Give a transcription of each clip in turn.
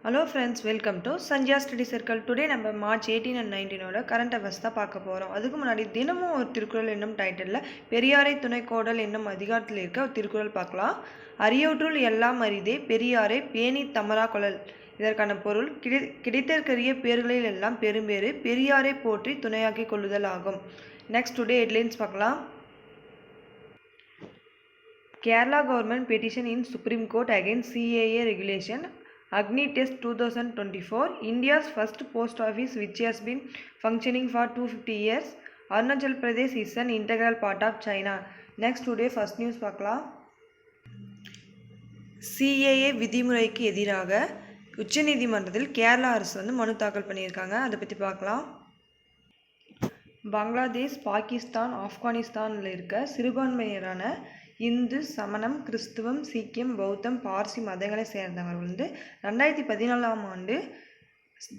Hello friends, welcome to Sanjaya Study Circle. Today நம்ம March 18 and 19 current affairs தான் பார்க்க போகிறோம். அதுக்கு முன்னாடி தினமும் ஒரு திருக்குறள் என்னும் டைட்டிலில் பெரியாரை துணைக்கோடல் என்னும் அதிகாரத்தில் இருக்க ஒரு திருக்குறள் பார்க்கலாம். அரியவற்றுள் எல்லாம் அரிதே பெரியாரை பேணி தமரா கொளல். இதற்கான பொருள் கிடைத்திருக்கிற பேர்களில் எல்லாம் பெரும்பேறு பெரியாரை போற்றி துணையாக்கி கொள்ளுதல் ஆகும். நெக்ஸ்ட் டுடே ஹெட்லைன்ஸ் பார்க்கலாம். Kerala government petition in Supreme Court against CAA regulation. Agni Test 2024. India's first post office which has been functioning for 250 years. Arunachal Pradesh is an integral part of China. Next today first news பார்க்கலாம். CAA விதிமுறைக்கு எதிராக உச்சநீதிமன்றத்தில் கேரளா அரசு மனு தாக்கல் பண்ணியிருக்காங்க. அதை பற்றி பார்க்கலாம். பங்களாதேஷ், பாகிஸ்தான், ஆப்கானிஸ்தானில் இருக்க சிறுபான்மையினரான இந்து, சமணம், கிறிஸ்துவம், சீக்கியம், பௌத்தம், பார்சி மதங்களை சேர்ந்தவர்கள் 2014ஆம் ஆண்டு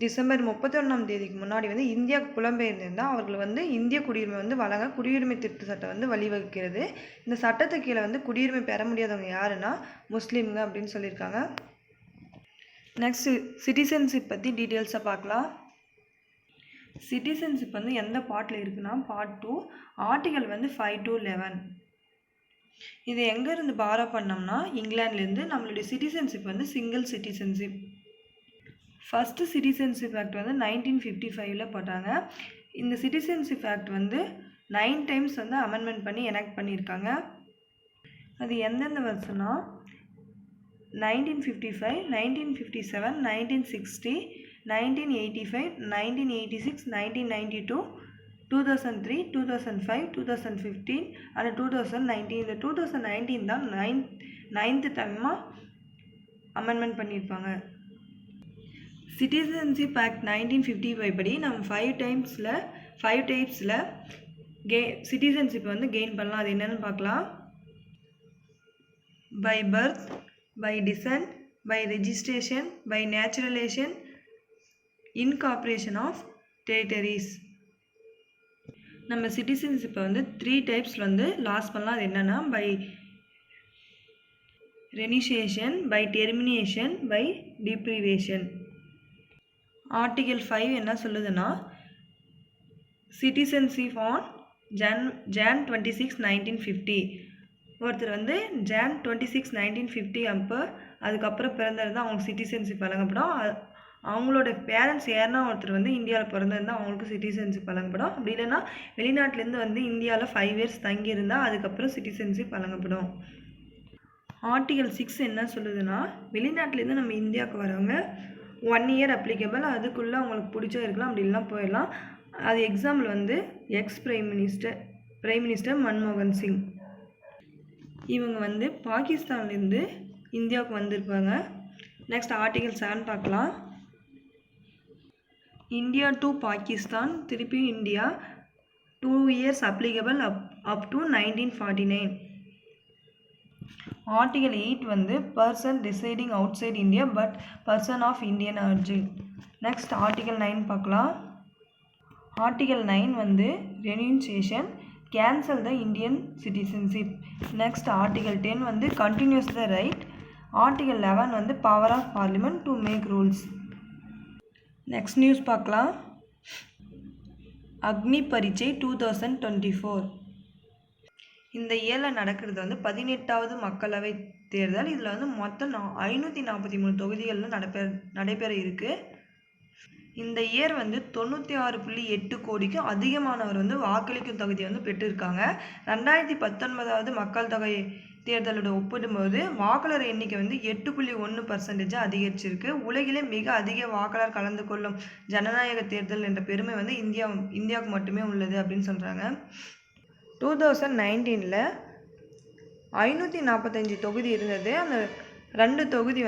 டிசம்பர் 31 முன்னாடி இந்தியாவுக்கு புலம்பெயர்ந்திருந்தால் அவர்கள் இந்திய குடியுரிமை வழங்க குடியுரிமை திருத்த சட்டம் வழிவகுக்கிறது. இந்த சட்டத்துக்கு கீழே குடியுரிமை பெற முடியாதவங்க யாருன்னா முஸ்லீம்ங்க அப்படின்னு சொல்லியிருக்காங்க. நெக்ஸ்ட் சிட்டிசன்ஷிப் பற்றி டீட்டெயில்ஸாக பார்க்கலாம். சிட்டிசன்ஷிப் எந்த பார்ட்டில் இருக்குன்னா பார்ட் 2 ஆர்டிகல் 5 to 11. இது எங்கேருந்து பாரோ பண்ணோம்னா இங்கிலாந்துலேருந்து. நம்மளுடைய citizenship single citizenship. First citizenship act 1955 போட்டாங்க. இந்த சிட்டிசன்ஷிப் ஆக்ட் 9 டைம்ஸ் அமெண்ட்மெண்ட் பண்ணி எனாக்ட் பண்ணியிருக்காங்க. அது எந்தெந்த வருஷம்னா 1955, 1957, 1960, 1985, 1986, 1992, 2003, 2005, 2015 and 2019. இந்த 2019 தான் 9th டைமாக அமெண்ட்மெண்ட் பண்ணியிருப்பாங்க. சிட்டிசன்ஷிப் ஆக்ட் 1955 படி நம்ம 5 டைப்ஸில் சிட்டிசன்ஷிப் கெயின் பண்ணலாம். அது என்னென்னு பார்க்கலாம். By birth, by descent, by registration, by naturalization, incorporation of territories. நம்ம சிட்டிசன்ஷிப்பை 3 டைப்ஸில் லாஸ் பண்ணலாம். அது என்னென்னா by renunciation, by termination, by deprivation. Article 5 என்ன சொல்லுதுன்னா சிட்டிசன்ஷிப் ஆன் Jan 26, 1950. ஒருத்தர் Jan 26, 1950 அதுக்கப்புறம் பிறந்திருந்தால் அவங்களுக்கு சிட்டிசன்ஷிப் வழங்கப்படும். அவங்களோட பேரண்ட்ஸ் யாருன்னா ஒருத்தர் இந்தியாவில் பிறந்திருந்தால் அவங்களுக்கு சிட்டிசன்ஷிப் வழங்கப்படும். அப்படி இல்லைன்னா வெளிநாட்டிலேருந்து இந்தியாவில் 5 years தங்கியிருந்தால் அதுக்கப்புறம் சிட்டிசன்ஷிப் வழங்கப்படும். ஆர்டிகல் 6 என்ன சொல்லுதுன்னா வெளிநாட்டிலேருந்து நம்ம இந்தியாவுக்கு வரவங்க 1 year அப்ளிகபிள். அதுக்குள்ளே அவங்களுக்கு பிடிச்சா இருக்கலாம், அப்படி இல்லைனா போயிடலாம். அது எக்ஸாம்பிள் எக்ஸ் பிரைம் மினிஸ்டர் மன்மோகன் சிங். இவங்க பாகிஸ்தான்லேருந்து இந்தியாவுக்கு வந்திருப்பாங்க. நெக்ஸ்ட் ஆர்டிகல் 7 பார்க்கலாம். இந்தியா டு பாகிஸ்தான், திருப்பி India 2 years applicable up to 1949. Article 8 person residing outside India but person of Indian origin. Next article 9 பார்க்கலாம். Article 9 renunciation, cancel the Indian citizenship. Next article 10 continues the right. Article 11 power of parliament to make rules. Next news பார்க்கலாம். அக்னி பரீட்சை 2024. இந்த இயரில் நடக்கிறது 18வது மக்களவை தேர்தல். இதில் மொத்தம் 543 தொகுதிகளில் நடைபெற இருக்குது. இந்த இயர் 96.8 கோடிக்கு அதிகமானவர் வாக்களிக்கும் தகுதியை பெற்றிருக்காங்க. 2019வது மக்கள் தொகை தேர்தலோட ஒப்பிடும்போது வாக்காளர் எண்ணிக்கை 8.1% அதிகரிச்சிருக்கு. உலகிலே மிக அதிக வாக்காளர் கலந்து கொள்ளும் ஜனநாயக தேர்தல் என்ற பெருமை இந்தியாவுக்கு மட்டுமே உள்ளது அப்படின்னு சொல்கிறாங்க. 2019 545 தொகுதி இருந்தது. அந்த 2 தொகுதி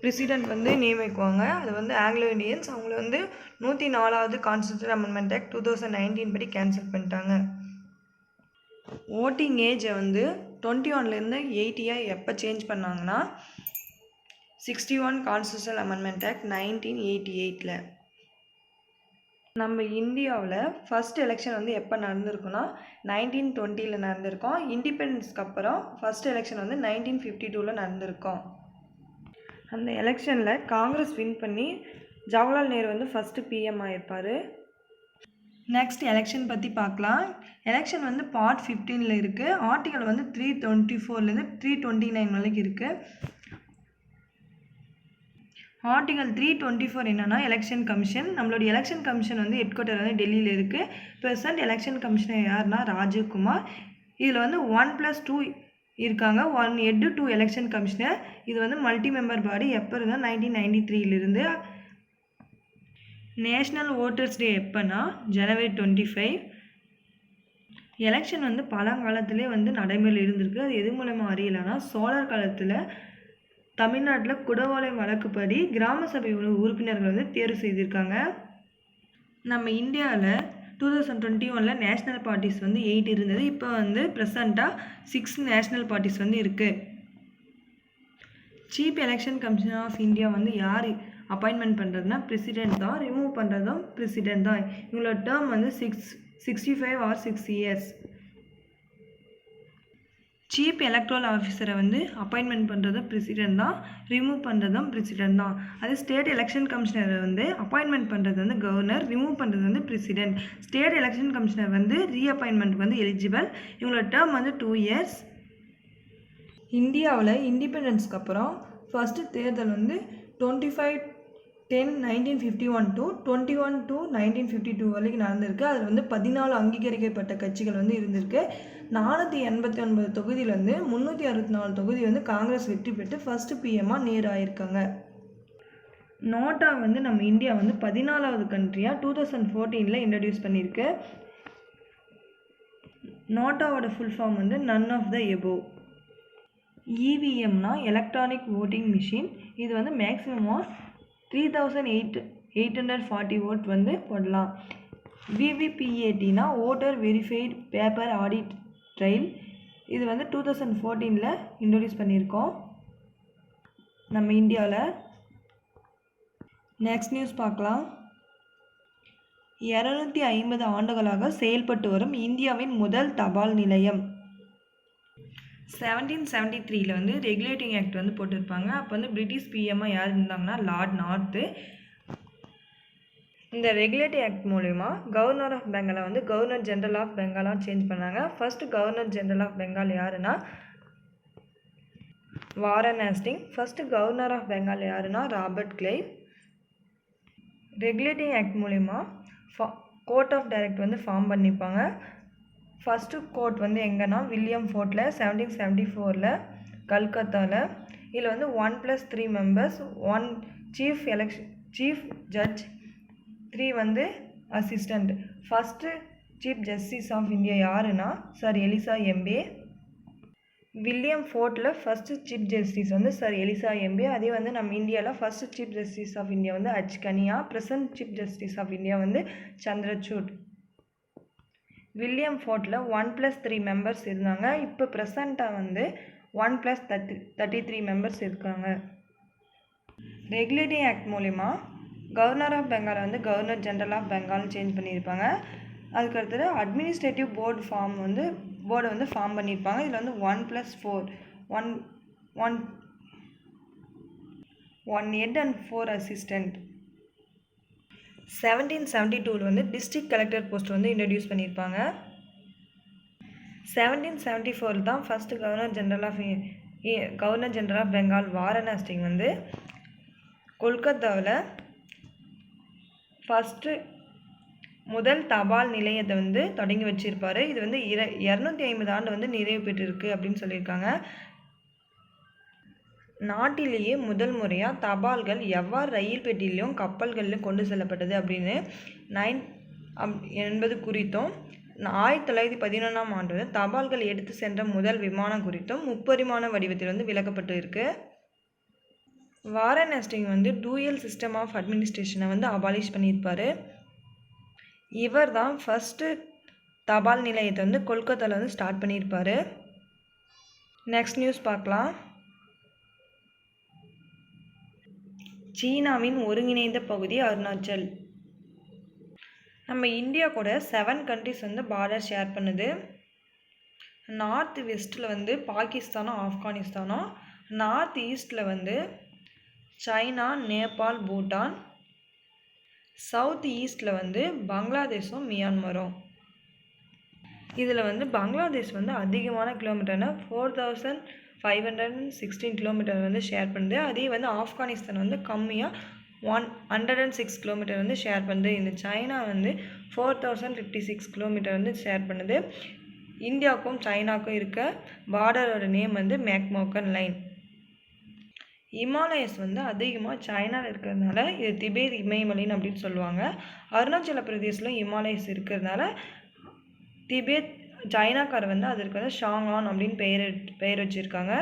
பிரசிடெண்ட் நியமிக்குவாங்க. அது ஆங்கிலோ இண்டியன்ஸ். அவங்கள 104வது கான்ஸ்டிடியூஷன் அமெண்ட்மெண்ட் ஆக்ட் 2019 படி கேன்சல் பண்ணிட்டாங்க. ஓட்டிங் ஏஜை 21லேருந்து 80 எப்போ சேஞ்ச் பண்ணாங்கன்னா 61 கான்ஸ்டிடியூஷனல் அமெண்ட்மெண்ட் ஆக்ட் 1988. நம்ம இந்தியாவில் ஃபஸ்ட் எலெக்ஷன் எப்போ நடந்திருக்குன்னா 1920 நடந்திருக்கோம். இண்டிபெண்டன்ஸ்க்கு அப்புறம் ஃபஸ்ட் எலெக்ஷன் 1952 நடந்திருக்கோம். அந்த எலெக்ஷனில் காங்கிரஸ் வின் பண்ணி ஜவஹர்லால் நேரு வந்து ஃபஸ்ட்டு பிஎம் ஆகிருப்பார். நெக்ஸ்ட் எலெக்ஷன் பற்றி பார்க்கலாம். எலெக்ஷன் வந்து பார்ட் 15ல் இருக்குது. ஆர்டிகல் வந்து 324லேருந்து 329 வரைக்கும் இருக்குது. ஆர்டிகல் 324 என்னன்னா எலெக்ஷன் கமிஷன். நம்மளுடைய எலெக்ஷன் கமிஷன் வந்து ஹெட் குவார்ட்டர் வந்து டெல்லியில் இருக்குது. ப்ரெசன்ட் எலெக்ஷன் கமிஷனர் யாருன்னா ராஜீவ்குமார். இதில் வந்து 1+2 இருக்காங்க. 1 ஹெட் 2 எலெக்ஷன் கமிஷனர். இது வந்து மல்டி மெம்பர் பாடி. எப்போ இருந்தால் 1993லிருந்து. நேஷ்னல் ஓட்டர்ஸ் டே எப்போனா ஜனவரி 25. எலெக்ஷன் வந்து பழங்காலத்திலே வந்து நடைமுறையில் இருந்திருக்கு. அது எது மூலமாக அறியலைன்னா சோழர் காலத்தில் தமிழ்நாட்டில் குடவாளை வழக்குப்படி கிராம சபை உறுப்பினர்கள் வந்து தேர்வு செய்திருக்காங்க. நம்ம இந்தியாவில் 2021 நேஷ்னல் பார்ட்டிஸ் வந்து 8 இருந்தது. இப்போ வந்து ப்ரெசண்ட்டாக 6 நேஷ்னல் பார்ட்டிஸ் வந்து இருக்குது. Chief election commissioner of India வந்து யார் அப்பாயின்மெண்ட் பண்ணுறதுனா பிரசிடெண்ட் தான். ரிமூவ் பண்ணுறதும் பிரசிடெண்ட் தான். இவங்களோட டேர்ம் வந்து 65 or 6 years. சீஃப் எலக்ட்ரல் ஆஃபீஸரை வந்து அப்பாயின்மெண்ட் பண்ணுறதும் பிரசிடெண்ட் தான், ரிமூவ் பண்ணுறதும் பிரசிடெண்ட் தான். அது ஸ்டேட் எலெக்ஷன் கமிஷனரை வந்து அப்பாயின்மெண்ட் பண்ணுறது வந்து கவர்னர், ரிமூவ் பண்ணுறது வந்து பிரசிடெண்ட். ஸ்டேட் எலெக்ஷன் கமிஷனர் வந்து ரீஅப்பாயின்மெண்ட் வந்து எலிஜிபிள். இவங்களோட டேர்ம் வந்து 2 years. இந்தியாவில் இண்டிபெண்டன்ஸ்க்கு அப்புறம் ஃபஸ்ட்டு தேர்தல் வந்து 25/10/1951 to 21/2/1952 வரைக்கும் நடந்திருக்கு. அதில் வந்து 14 அங்கீகரிக்கப்பட்ட கட்சிகள் வந்து இருந்திருக்கு. 489 தொகுதியில் வந்து 364 தொகுதி வந்து காங்கிரஸ் வெற்றி பெற்று ஃபஸ்ட்டு பிஎம்மாக நேரு ஆயிருக்காங்க. நோட்டா வந்து நம்ம இந்தியா வந்து 14வது கண்ட்ரியாக 2014 இன்ட்ரடியூஸ் பண்ணியிருக்கு. நோட்டாவோட ஃபுல் ஃபார்ம் வந்து நன் ஆஃப் த எபோவ். இவிஎம்னா எலக்ட்ரானிக் ஓட்டிங் மிஷின். இது வந்து மேக்ஸிமமாக 3840 ஓட் வந்து போடலாம். விவிபிஏடினா voter verified paper audit trail. இது வந்து 2014 இன்ட்ரடியூஸ் பண்ணியிருக்கோம் நம்ம இந்தியாவில். நெக்ஸ்ட் நியூஸ் பார்க்கலாம். 250 ஆண்டுகளாக செயல்பட்டு வரும் இந்தியாவின் முதல் தபால் நிலையம். 1773 வந்து ரெகுலேட்டிங் ஆக்ட் வந்து போட்டிருப்பாங்க. அப்போ வந்து பிரிட்டிஷ் பிஎம்மாக யார் இருந்தாங்கன்னா லார்ட் நார்த்து. இந்த ரெகுலேட்டிங் ஆக்ட் மூலமா கவர்னர் ஆஃப் பெங்காலை வந்து கவர்னர் ஜெனரல் ஆஃப் பெங்காலாக சேஞ்ச் பண்ணாங்க. First governor general of Bengal யாருன்னா Warren Hasting. First governor of Bengal யாருன்னா ராபர்ட் கிளைவ். ரெகுலேட்டிங் ஆக்ட் மூலமா கோர்ட் ஆஃப் டைரக்ட் வந்து ஃபார்ம் பண்ணிப்பாங்க. ஃபஸ்ட்டு கோர்ட் வந்து எங்கன்னா வில்லியம் ஃபோர்ட்டில் 1774 கல்கத்தாவில். இதில் வந்து 1+3 மெம்பர்ஸ், 1 சீஃப் ஜட்ஜ், 3 வந்து assistant. First chief justice of India யாருன்னா சார் எலிசா எம்பே. வில்லியம் ஃபோர்ட்டில் ஃபஸ்ட்டு சீஃப் ஜஸ்டிஸ் வந்து சார் எலிசா எம்பே. அதே வந்து நம்ம இந்தியாவில் first chief justice of India வந்து H Kania. Present chief justice of India வந்து சந்திரசூட். வில்லியம் ஃபோர்ட்டில் 1+3 மெம்பர்ஸ் இருந்தாங்க. இப்போ ப்ரெசண்ட்டாக வந்து 1+33 மெம்பர்ஸ் இருக்காங்க. ரெகுலேட்டிங் ஆக்ட் மூலிமா கவர்னர் ஆஃப் பெங்காலை வந்து கவர்னர் ஜெனரல் ஆஃப் பெங்கால்னு சேஞ்ச் பண்ணியிருப்பாங்க. அதுக்கடுத்தது அட்மினிஸ்ட்ரேட்டிவ் போர்டு போர்டை வந்து ஃபார்ம் பண்ணியிருப்பாங்க. இதில் வந்து 1+4 1 ஹெட் அண்ட் 4 அசிஸ்டண்ட். 1772 வந்து டிஸ்ட்ரிக்ட் கலெக்டர் போஸ்ட் வந்து இன்ட்ரடியூஸ் பண்ணியிருப்பாங்க. 1774 தான் first governor general of Bengal Warren Hastings வந்து கொல்கத்தாவில் ஃபஸ்ட்டு முதல் தபால் நிலையத்தை வந்து தொடங்கி வச்சுருப்பார். இது வந்து 250 ஆண்டு வந்து நிறைவு பெற்றிருக்கு அப்படின்னு சொல்லியிருக்காங்க. நாட்டிலேயே முதல் முறையாக தபால்கள் எவ்வாறு ரயில் பெட்டியிலையும் கப்பல்களிலும் கொண்டு செல்லப்பட்டது அப்படின்னு என்பது குறித்தும் 1911ஆம் ஆண்டு வந்து தபால்கள் எடுத்து சென்ற முதல் விமானம் குறித்தும் முப்பரிமாண வடிவத்தில் வந்து விளக்கப்பட்டு இருக்கு. வாரன் ஹேஸ்டிங் வந்து டூயல் சிஸ்டம் ஆஃப் அட்மினிஸ்ட்ரேஷனை வந்து அபாலிஷ் பண்ணியிருப்பார். இவர் தான் ஃபஸ்ட்டு தபால் நிலையத்தை வந்து கொல்கத்தாவில் வந்து ஸ்டார்ட் பண்ணியிருப்பார். நெக்ஸ்ட் நியூஸ் பார்க்கலாம். சீனாவின் ஒருங்கிணைந்த பகுதி அருணாச்சல். நம்ம இந்தியா கூட 7 கண்ட்ரிஸ் வந்து பார்டர் ஷேர் பண்ணுது. நார்த் வெஸ்ட்டில் வந்து பாகிஸ்தானும் ஆப்கானிஸ்தானும், நார்த் ஈஸ்டில் வந்து சைனா, நேபாள், பூட்டான். சவுத் ஈஸ்டில் வந்து பங்களாதேஷும் மியான்மரும். இதில் வந்து பங்களாதேஷ் வந்து அதிகமான கிலோமீட்டர்னா 4516 கிலோமீட்டர் வந்து ஷேர் பண்ணுது. அதே வந்து ஆப்கானிஸ்தான் வந்து கம்மியாக 106 கிலோமீட்டர் வந்து ஷேர் பண்ணுது. இந்த சைனா வந்து 4056 கிலோமீட்டர் வந்து ஷேர் பண்ணுது. இந்தியாவுக்கும் சைனாவுக்கும் இருக்க பார்டரோட நேம் வந்து மேக்மோக்கன் லைன். இமாலயஸ் வந்து அதிகமாக சைனாவில் இருக்கிறதுனால இது திபேத் இமயமலைன்னு அப்படின்னு சொல்லுவாங்க. அருணாச்சல பிரதேசில் இமாலயஸ் இருக்கிறதுனால திபேத் சைனாக்கார் வந்து அதற்கு வந்து ஷாங்கான் அப்படின்னு பெயர் வச்சுருக்காங்க.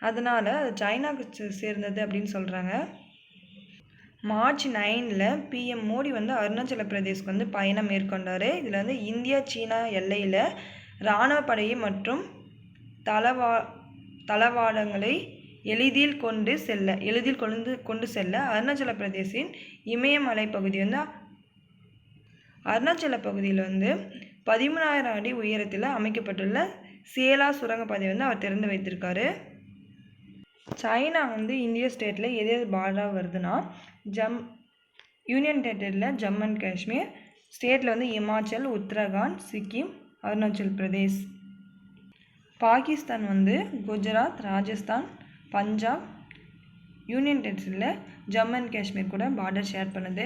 அதனால் அது சைனாவுக்கு சேர்ந்தது அப்படின்னு சொல்கிறாங்க. மார்ச் 9 பிஎம் மோடி வந்து அருணாச்சல பிரதேஷ்க்கு வந்து பயணம் மேற்கொண்டார். இதில் வந்து இந்தியா சீனா எல்லையில் இராணுவ படையை மற்றும் தளவாடங்களை எளிதில் கொண்டு செல்ல அருணாச்சல பிரதேசின் இமயமலை பகுதி வந்து அருணாச்சல பகுதியில் வந்து 13000 அடி உயரத்தில் அமைக்கப்பட்டுள்ள சேலா சுரங்கப்பாதை வந்து அவர் திறந்து வைத்திருக்காரு. சைனா வந்து இந்திய ஸ்டேட்டில் எது பார்டராக வருதுன்னா யூனியன் டெரிட்டரியில் ஜம்மு அண்ட் காஷ்மீர், ஸ்டேட்டில் வந்து இமாச்சல், உத்தரகாண்ட், சிக்கிம், அருணாச்சல் பிரதேஷ். பாகிஸ்தான் வந்து குஜராத், ராஜஸ்தான், பஞ்சாப், யூனியன் டெரிட்டரியில் ஜம்மு அண்ட் காஷ்மீர் கூட பார்டர் ஷேர் பண்ணுது.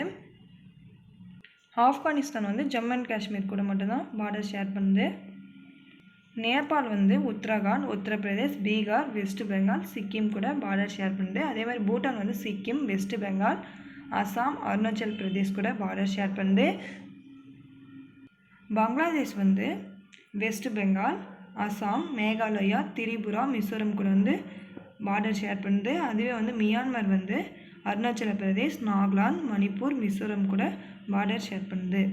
ஆப்கானிஸ்தான் வந்து ஜம்மு அண்ட் காஷ்மீர் கூட மட்டும்தான் பார்டர் ஷேர் பண்ணுது. நேபாள் வந்து உத்தரகாண்ட், உத்தரப்பிரதேஷ், பீகார், வெஸ்ட் பெங்கால், சிக்கிம் கூட பார்டர் ஷேர் பண்ணுது. அதே மாதிரி பூட்டான் வந்து சிக்கிம், வெஸ்ட் பெங்கால், அசாம், அருணாச்சல் பிரதேஷ் கூட பார்டர் ஷேர் பண்ணுது. பங்களாதேஷ் வந்து வெஸ்ட் பெங்கால், அசாம், மேகாலயா, திரிபுரா, மிசோரம் கூட வந்து பார்டர் ஷேர் பண்ணுது. அதுவே வந்து மியான்மர் வந்து அருணாச்சல பிரதேஷ், நாகாலாந்து, மணிப்பூர், மிசோரம் கூட பார்டர் ஷேர் பண்ணுது.